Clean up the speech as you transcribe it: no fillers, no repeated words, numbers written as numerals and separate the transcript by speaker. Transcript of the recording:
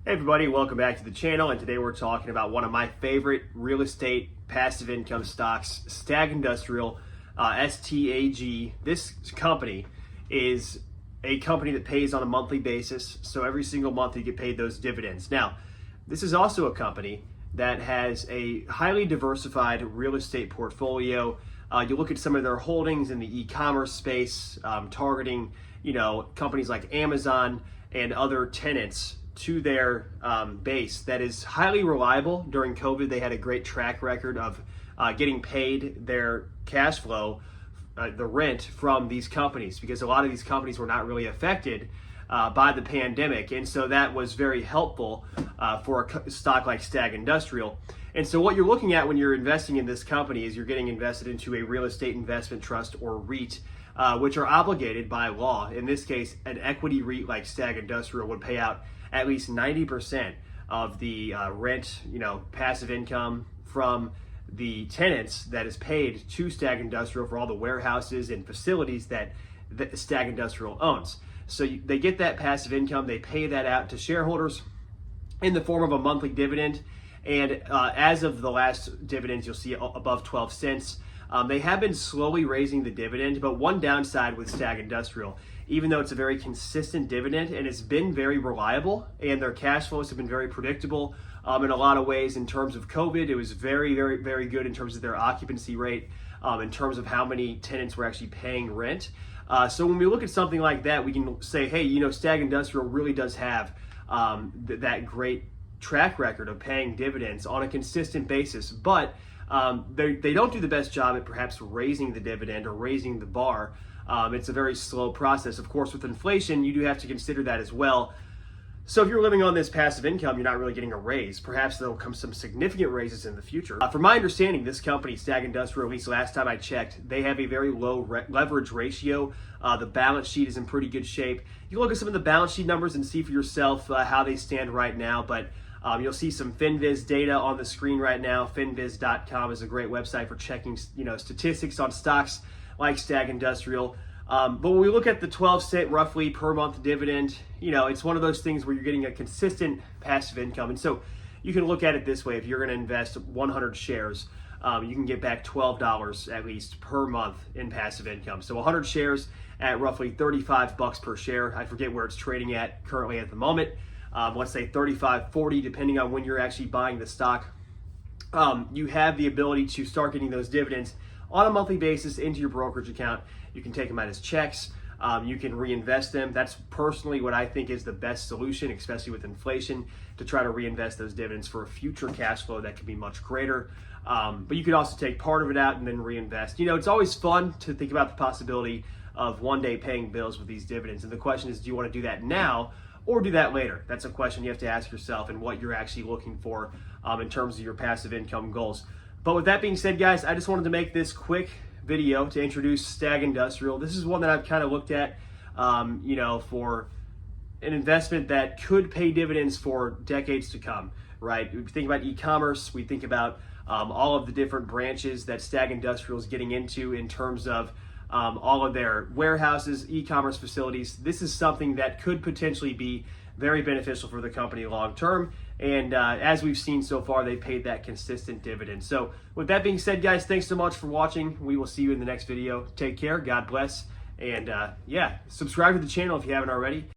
Speaker 1: Hey everybody, welcome back to the channel, and today we're talking about one of my favorite real estate passive income stocks, STAG Industrial, STAG. This company is a company that pays on a monthly basis, so every single month you get paid those dividends. Now, this is also a company that has a highly diversified real estate portfolio. You look at some of their holdings in the e-commerce space, targeting companies like Amazon and other tenants to their base that is highly reliable. During COVID, they had a great track record of getting paid their cash flow, the rent from these companies, because a lot of these companies were not really affected by the pandemic. And so that was very helpful for a stock like STAG Industrial. And so what you're looking at when you're investing in this company is you're getting invested into a real estate investment trust, or REIT, which are obligated by law. In this case, an equity REIT like STAG Industrial would pay out at least 90% of the rent, passive income from the tenants that is paid to STAG Industrial for all the warehouses and facilities that STAG Industrial owns. So they get that passive income, they pay that out to shareholders in the form of a monthly dividend. And as of the last dividends, you'll see above 12 cents. They have been slowly raising the dividend, but one downside with STAG Industrial, even though it's a very consistent dividend and it's been very reliable and their cash flows have been very predictable in a lot of ways. In terms of COVID, it was very, very, very good in terms of their occupancy rate, in terms of how many tenants were actually paying rent. So when we look at something like that, we can say, hey, STAG Industrial really does have that great track record of paying dividends on a consistent basis, but they don't do the best job at perhaps raising the dividend or raising the bar. It's a very slow process. Of course, with inflation, you do have to consider that as well. So if you're living on this passive income, you're not really getting a raise. Perhaps there'll come some significant raises in the future. From my understanding, this company, STAG Industrial, at least last time I checked, they have a very low leverage ratio. The balance sheet is in pretty good shape. You can look at some of the balance sheet numbers and see for yourself how they stand right now, but you'll see some FinViz data on the screen right now. FinViz.com is a great website for checking statistics on stocks like STAG Industrial. But when we look at the 12 cent roughly per month dividend, it's one of those things where you're getting a consistent passive income. And so you can look at it this way. If you're going to invest 100 shares, you can get back $12 at least per month in passive income. So 100 shares at roughly $35 per share. I forget where it's trading at currently at the moment. Let's say 35, 40, depending on when you're actually buying the stock. You have the ability to start getting those dividends on a monthly basis into your brokerage account. You can take them out as checks. You can reinvest them. That's personally what I think is the best solution, especially with inflation, to try to reinvest those dividends for a future cash flow that could be much greater. But you could also take part of it out and then reinvest. It's always fun to think about the possibility of one day paying bills with these dividends. And the question is, do you want to do that now or do that later? That's a question you have to ask yourself, and what you're actually looking for in terms of your passive income goals. But with that being said, guys, I just wanted to make this quick video to introduce STAG Industrial. This is one that I've kind of looked at, for an investment that could pay dividends for decades to come, right? We think about e-commerce, we think about all of the different branches that STAG Industrial is getting into in terms of all of their warehouses, e-commerce facilities. This is something that could potentially be very beneficial for the company long term. And as we've seen so far, they paid that consistent dividend. So with that being said, guys, thanks so much for watching. We will see you in the next video. Take care. God bless. And subscribe to the channel if you haven't already.